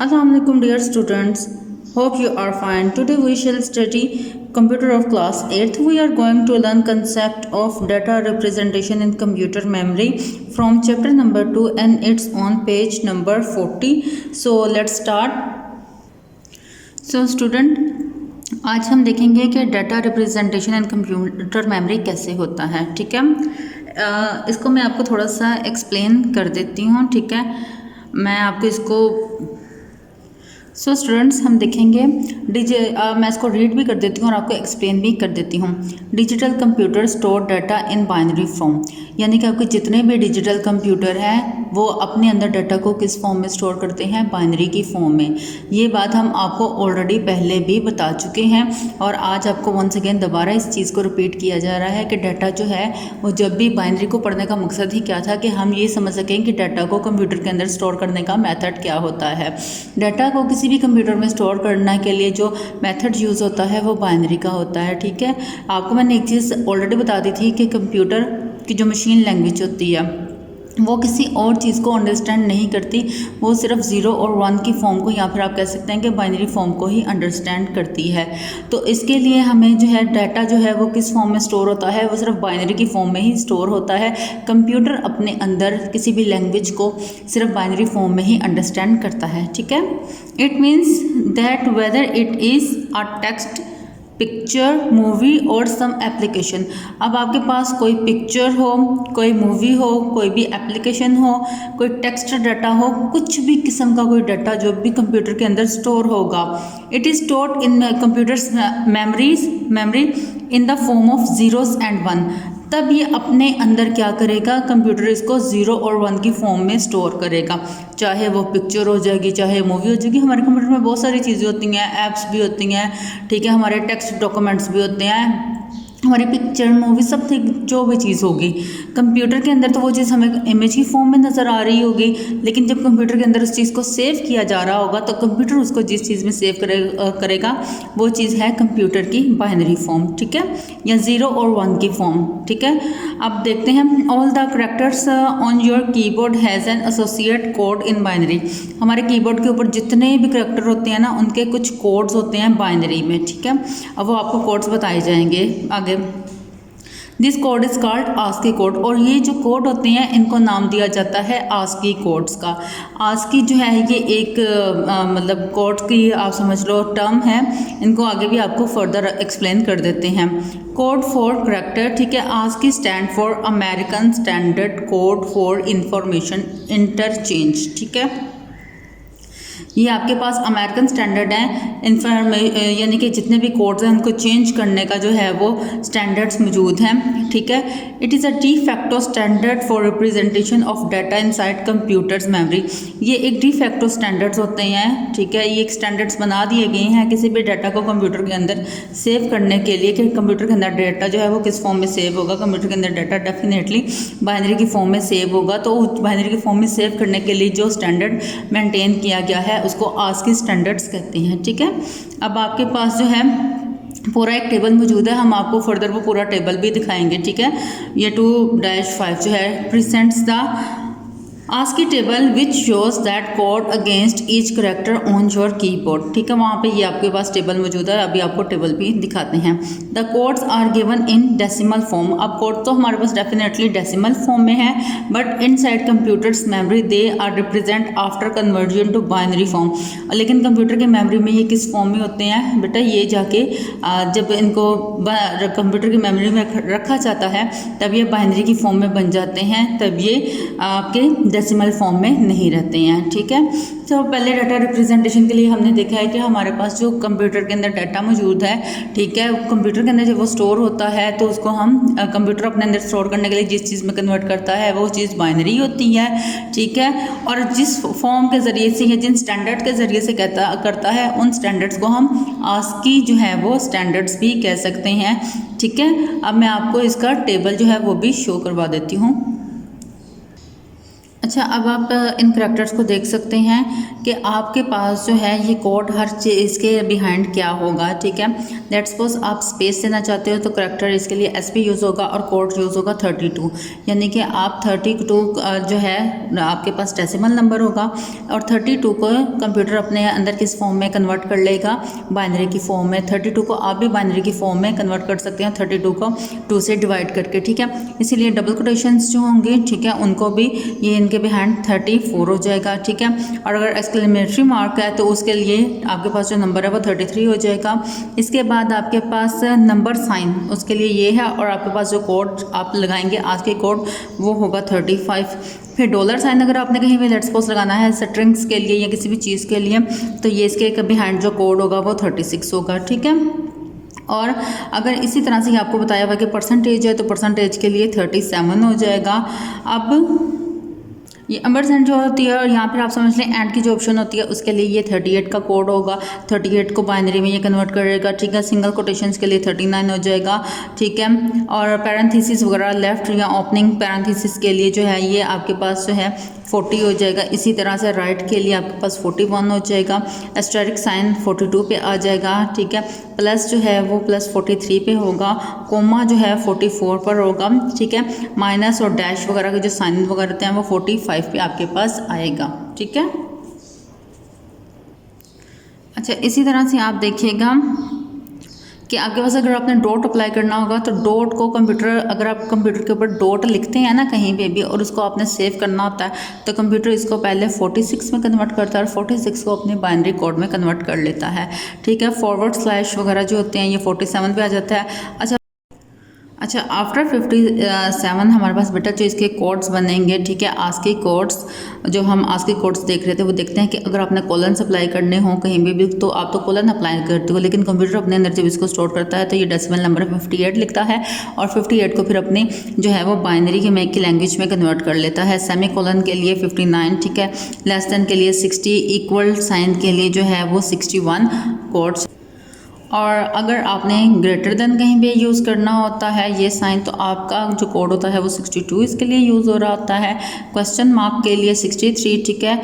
Assalamualaikum dear students. Hope you are fine. Today we shall study computer of class 8th. We are going to learn concept of data representation in computer memory from chapter number 2 and it's on page number 40. So let's start. So student आज हम देखेंगे कि data representation and computer memory कैसे होता है। ठीक है, इसको मैं आपको थोड़ा सा एक्सप्लेन कर देती हूँ। ठीक है, मैं आपको इसको स्टूडेंट्स हम देखेंगे मैं इसको रीड भी कर देती हूँ और आपको एक्सप्लेन भी कर देती हूँ। Digital computer store data in binary form, यानी कि आपके जितने भी डिजिटल कंप्यूटर हैं वो अपने अंदर डाटा को किस फॉर्म में स्टोर करते हैं, बाइनरी की फॉर्म में। ये बात हम आपको ऑलरेडी पहले भी बता चुके हैं और आज आपको वंस अगेन दोबारा इस चीज़ को रिपीट किया जा रहा है कि डाटा जो है वो जब भी बाइनरी को पढ़ने का मकसद ही क्या था कि हम ये समझ सकें कि डाटा को कंप्यूटर के अंदर स्टोर करने का मेथड क्या होता है। डाटा को किसी भी कंप्यूटर में स्टोर करने के लिए जो मेथड यूज़ होता है वो बाइनरी का होता है। ठीक है, आपको मैंने एक चीज़ ऑलरेडी बता दी थी कि कंप्यूटर की जो मशीन लैंग्वेज होती है वो किसी और चीज़ को अंडरस्टैंड नहीं करती, वो सिर्फ 0 और 1 की फॉर्म को या फिर आप कह सकते हैं कि बाइनरी फॉर्म को ही अंडरस्टैंड करती है। तो इसके लिए हमें जो है डाटा जो है वो किस फॉर्म में स्टोर होता है, वो सिर्फ बाइनरी की फॉर्म में ही स्टोर होता है। कंप्यूटर अपने अंदर किसी भी लैंग्वेज को सिर्फ बाइनरी फॉर्म में ही अंडरस्टैंड करता है। ठीक है, it means that whether it is a text, picture, movie और सम एप्लीकेशन। अब आपके पास कोई पिक्चर हो, कोई मूवी हो, कोई भी एप्लीकेशन हो, कोई टेक्स्ट डाटा हो, कुछ भी किस्म का कोई डाटा जो भी कंप्यूटर के अंदर स्टोर होगा, it is stored in computers memory in the form of zeros and 1। तब ये अपने अंदर क्या करेगा, कंप्यूटर इसको 0 और 1 की फॉर्म में स्टोर करेगा। चाहे वो पिक्चर हो जाएगी, चाहे मूवी हो जाएगी। हमारे कंप्यूटर में बहुत सारी चीज़ें होती हैं, ऐप्स भी होती हैं। ठीक है, हमारे टेक्स्ट डॉक्यूमेंट्स भी होते हैं, हमारी पिक्चर, मूवी, सब जो भी चीज़ होगी कंप्यूटर के अंदर तो वो चीज़ हमें इमेज की फॉर्म में नज़र आ रही होगी, लेकिन जब कंप्यूटर के अंदर उस चीज़ को सेव किया जा रहा होगा तो कंप्यूटर उसको जिस चीज़ में सेव करेगा वो चीज़ है कंप्यूटर की बाइनरी फॉर्म। ठीक है, या 0 और 1 की फॉर्म। ठीक है, अब देखते हैं all the characters on your keyboard has an associate code in binary. हमारे कीबोर्ड के ऊपर जितने भी करैक्टर होते हैं ना उनके कुछ कोड्स होते हैं बाइनरी में। ठीक है, अब वो आपको कोड्स बताए जाएंगे आगे। This code is called ASCII code, और ये जो कोड होते हैं इनको नाम दिया जाता है आस्की कोड्स का। आस्की जो है ये एक मतलब कोड की आप समझ लो टर्म है, इनको आगे भी आपको फर्दर एक्सप्लेन कर देते हैं। कोड फॉर करैक्टर, ठीक है, ASCII stand for American standard code for information interchange. ठीक है, ये आपके पास अमेरिकन स्टैंडर्ड है, यानी कि जितने भी कोड्स हैं उनको चेंज करने का जो है वो स्टैंडर्ड्स मौजूद हैं। ठीक है, it is a de facto standard for representation of data inside computers memory. ये एक डी फैक्टो स्टैंडर्ड्स होते हैं। ठीक है, ये एक स्टैंडर्ड्स बना दिए गए हैं किसी भी डाटा को कंप्यूटर के अंदर सेव करने के लिए कि कंप्यूटर के अंदर डाटा जो है वो किस फॉर्म में सेव होगा। कंप्यूटर के अंदर डाटा डेफिनेटली बाइनरी की फॉर्म में सेव होगा, तो बाइनरी की फॉर्म में सेव करने के लिए जो स्टैंडर्ड मेंटेन किया गया है उसको आस्की स्टैंडर्ड्स कहते हैं। ठीक है, अब आपके पास जो है पूरा एक टेबल मौजूद है, हम आपको फर्दर वो पूरा टेबल भी दिखाएंगे। ठीक है, ये 2-5 जो है presents the ASCII table which shows that code against each character on your keyboard. ठीक है, वहाँ पे ये आपके पास टेबल मौजूद है, अभी आपको टेबल भी दिखाते हैं। The codes are given in decimal form. अब कोड तो हमारे पास डेफिनेटली डेसिमल फॉर्म में है, but inside computers memory they are represent after conversion to binary form. लेकिन कंप्यूटर की मेमोरी में ये किस फॉर्म में होते हैं बेटा, ये जाके जब इनको कंप्यूटर की मेमोरी में रखा जाता है तब ये बाइनरी की फॉर्म में बन जाते हैं, तब ये आपके डेसिमल फॉर्म में नहीं रहते हैं। ठीक है, तो पहले डाटा रिप्रेजेंटेशन के लिए हमने देखा है कि हमारे पास जो कंप्यूटर के अंदर डाटा मौजूद है, ठीक है, कंप्यूटर के अंदर जब वो स्टोर होता है तो उसको हम कंप्यूटर अपने अंदर स्टोर करने के लिए जिस चीज़ में कन्वर्ट करता है वो चीज़ बाइनरी होती है। ठीक है, और जिस फॉर्म के ज़रिए से या जिन स्टैंडर्ड के ज़रिए से करता है उन स्टैंडर्ड्स को हम आस्की जो है वो स्टैंडर्ड्स भी कह सकते हैं। ठीक है, अब मैं आपको इसका टेबल जो है वो भी शो करवा देती हूँ। अच्छा, अब आप इन करैक्टर्स को देख सकते हैं कि आपके पास जो है ये कोड हर चीज़ के बिहाइंड क्या होगा, ठीक है। लेट्स सपोज आप स्पेस देना चाहते हो तो करैक्टर इसके लिए एसपी यूज़ होगा और कोड यूज़ होगा 32, यानी कि आप 32 जो है आपके पास डेसिमल नंबर होगा और 32 को कंप्यूटर अपने अंदर किस फॉर्म में कन्वर्ट कर लेगा, बाइनरी की फॉर्म में। 32 को आप भी बाइनरी की फॉर्म में कन्वर्ट कर सकते हैं 32 को 2 से डिवाइड करके, ठीक है। इसीलिए डबल कोटेशंस जो होंगे, ठीक है, उनको भी ये इनके बिहाइंड 34 हो जाएगा, ठीक है। और अगर एक्सक्लेमेटरी मार्क है तो उसके लिए आपके पास जो नंबर है वो 33 हो जाएगा। इसके बाद आपके पास नंबर साइन उसके लिए ये है और आपके पास जो कोड आप लगाएंगे आज के कोड वो होगा 35। फिर डॉलर साइन अगर आपने कहीं भी लेट्स सपोज लगाना है स्ट्रिंग्स के लिए या किसी भी चीज़ के लिए तो ये इसके बिहाइंड जो कोड होगा वो 36 होगा, ठीक है। और अगर इसी तरह से आपको बताया हुआ कि परसेंटेज है तो परसेंटेज के लिए 37 हो जाएगा। अब ये एम्परसेंड जो होती है और यहाँ पर आप समझ लें एंड की जो ऑप्शन होती है उसके लिए ये 38 का कोड होगा। 38 को बाइनरी में ये कन्वर्ट करेगा, ठीक है। सिंगल कोटेशंस के लिए 39 हो जाएगा, ठीक है। और पैरेंथेसिस वगैरह लेफ्ट या ओपनिंग पैरेंथेसिस के लिए जो है ये आपके पास जो है 40 हो जाएगा। इसी तरह से राइट के लिए आपके पास 41 हो जाएगा। एस्टेरिक साइन 42 पे आ जाएगा, ठीक है। प्लस जो है वो प्लस 43 पे होगा। कोमा जो है 44 पर होगा, ठीक है। माइनस और डैश वगैरह के जो साइन वगैरह होते हैं वो 45 पे आपके पास आएगा, ठीक है। अच्छा, इसी तरह से आप देखिएगा कि आपके पास अगर आपने डॉट अप्लाई करना होगा तो डॉट को कंप्यूटर, अगर आप कंप्यूटर के ऊपर डॉट लिखते हैं ना कहीं पे भी और उसको आपने सेव करना होता है तो कंप्यूटर इसको पहले 46 में कन्वर्ट करता है और 46 को अपने बाइनरी कोड में कन्वर्ट कर लेता है, ठीक है। फॉरवर्ड स्लैश वगैरह जो होते हैं ये 47 पे आ जाता है। अच्छा, आफ्टर 57 हमारे पास बेटा जो इसके कोड्स बनेंगे, ठीक है। आस्की कोड्स जो हम आस्की कोड्स देख रहे थे वो देखते हैं कि अगर आपने कॉलन अप्लाई करने हो कहीं भी तो आप तो कॉलन अप्लाई करते हो, लेकिन कंप्यूटर अपने अंदर जब इसको स्टोर करता है तो ये डेसिमल नंबर 58 लिखता है और 58 को फिर अपनी जो है वो बाइनरी के की लैंग्वेज में कन्वर्ट कर लेता है। सेमी कॉलन के लिए 59, ठीक है। लेस देन के लिए 60, इक्वल साइन के लिए जो है वो 61 कोड्स। और अगर आपने ग्रेटर देन कहीं भी यूज़ करना होता है ये साइन तो आपका जो कोड होता है वो 62 इसके लिए यूज़ हो रहा होता है। क्वेश्चन मार्क के लिए 63, ठीक है।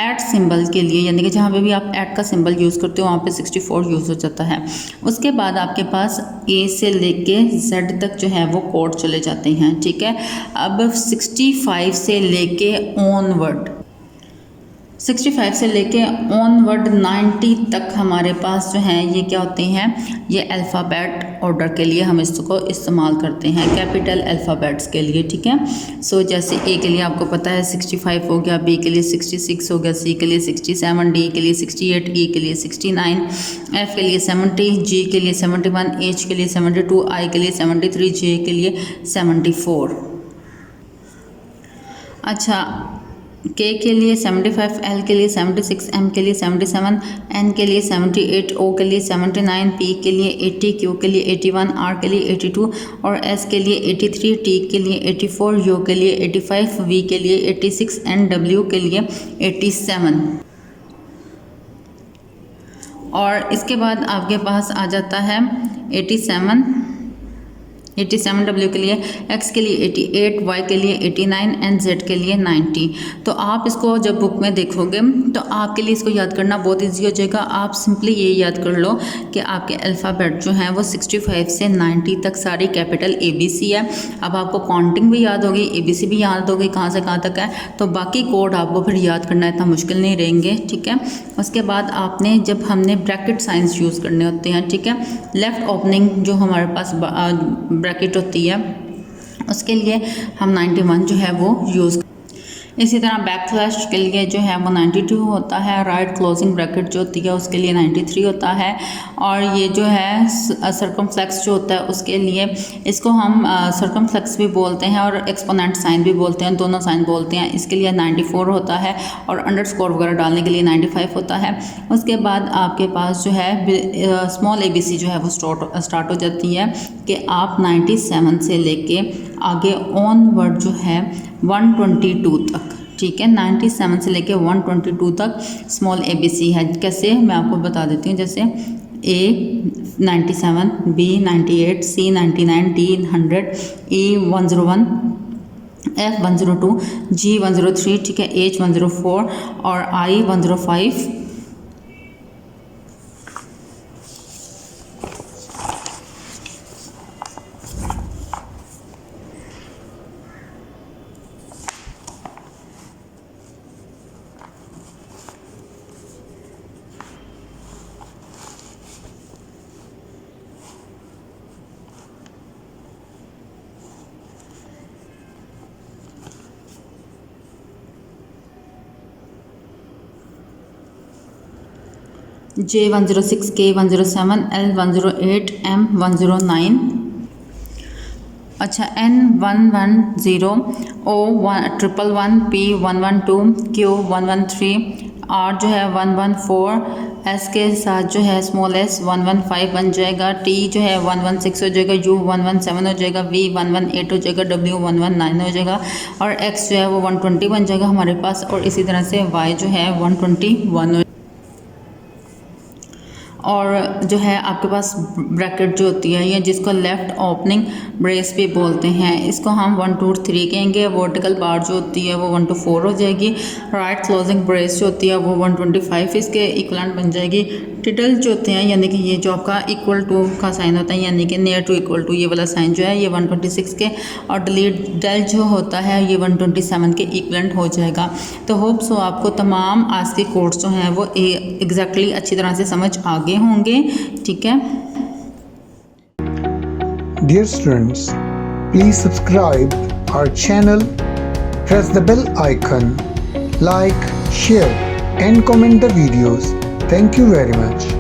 ऐट सिंबल के लिए यानी कि जहाँ पे भी आप ऐट का सिंबल यूज़ करते हो वहाँ पे 64 यूज़ हो जाता है। उसके बाद आपके पास ए से लेके जेड तक जो है वो कोड चले जाते हैं, ठीक है। अब 65 से लेके ऑनवर्ड 65 से लेके ऑनवर्ड 90 तक हमारे पास जो हैं ये क्या होते हैं, ये अल्फ़ाबेट ऑर्डर के लिए हम इसको इस्तेमाल करते हैं, कैपिटल अल्फ़ाबेट्स के लिए, ठीक है। सो जैसे ए के लिए आपको पता है 65 हो गया, बी के लिए 66 हो गया, सी के लिए 67, डी के लिए 68, ई के लिए 69, एफ के लिए 70, जी के लिए 71, एच के लिए 72, आई के लिए 73, जे के लिए 74। अच्छा, के के लिए 75, एल के लिए 76, एम के लिए 77, एन के लिए 78, ओ के लिए 79, पी के लिए 80, क्यू के लिए 81, आर के लिए 82 और एस के लिए 83, टी के लिए 84, यू के लिए 85, वी के लिए 86 एंड डब्ल्यू के लिए 87। और इसके बाद आपके पास आ जाता है 87 डब्ल्यू के लिए, एक्स के लिए 88, वाई के लिए 89 एंड जेड के लिए 90। तो आप इसको जब बुक में देखोगे तो आपके लिए इसको याद करना बहुत इजी हो जाएगा। आप सिंपली ये याद कर लो कि आपके अल्फ़ाबेट जो हैं वो 65 से 90 तक सारी कैपिटल ABC है। अब आपको काउंटिंग भी याद होगी, ABC भी याद होगी कहाँ से कहाँ तक है, तो बाकी कोड आपको फिर याद करना इतना मुश्किल नहीं रहेंगे, ठीक है। उसके बाद आपने जब हमने ब्रैकेट साइंस यूज़ करने होते हैं, ठीक है, लेफ़्ट ओपनिंग जो हमारे पास ब्रैकेट होती है उसके लिए हम 91 जो है वो यूज़। इसी तरह बैक स्लैश के लिए जो है वो 92 होता है। राइट क्लोजिंग ब्रैकेट जो होती है उसके लिए 93 होता है। और ये जो है सर्कमफ्लेक्स जो होता है उसके लिए इसको हम सर्कमफ्लेक्स भी बोलते हैं और एक्सपोनेंट साइन भी बोलते हैं, दोनों साइन बोलते हैं। इसके लिए 94 होता है और अंडरस्कोर वगैरह डालने के लिए 95 होता है। उसके बाद आपके पास जो है स्मॉल ABC जो है वो स्टार्ट हो जाती है कि आप 97 से लेके आगे ऑनवर्ड जो है 122 तक, ठीक है, 97 से लेके 122 तक स्मॉल ABC है। कैसे मैं आपको बता देती हूँ, जैसे A 97, B 98, C 99, D 100, E 101, F102, G103, ठीक है, H104 और I105। J106, K107, L108, M109। अच्छा, N110, O111, P112, Q113, R जो है 114, S के साथ जो है स्मॉल s 115 बन जाएगा, T जो है 116 हो जाएगा, U117 हो जाएगा, V118 हो जाएगा, W119 हो जाएगा और X जो है वो 120 बन जाएगा हमारे पास। और इसी तरह से Y जो है 121 हो। और जो है आपके पास ब्रैकेट जो होती है, ये जिसको लेफ़्ट ओपनिंग ब्रेस भी बोलते हैं, इसको हम 1 2 3 कहेंगे। वर्टिकल बार जो होती है वो 1 2 4 हो जाएगी। राइट क्लोजिंग ब्रेस जो होती है वो 125 इसके इक्वलेंट बन जाएगी। टिटल जो होते हैं यानी कि ये जो आपका इक्वल टू का साइन होता है, यानी कि नियर टू इक्वल टू, ये वाला साइन जो है ये 126 के, और डेल जो होता है ये 127 के इक्वलेंट हो जाएगा। तो होप सो आपको तमाम आज के कोड्स जो हैं वो एग्जैक्टली अच्छी तरह से समझ आ गए होंगे, ठीक है। Dear students, please subscribe our channel, press the bell icon, like, share and comment the videos. Thank you very much.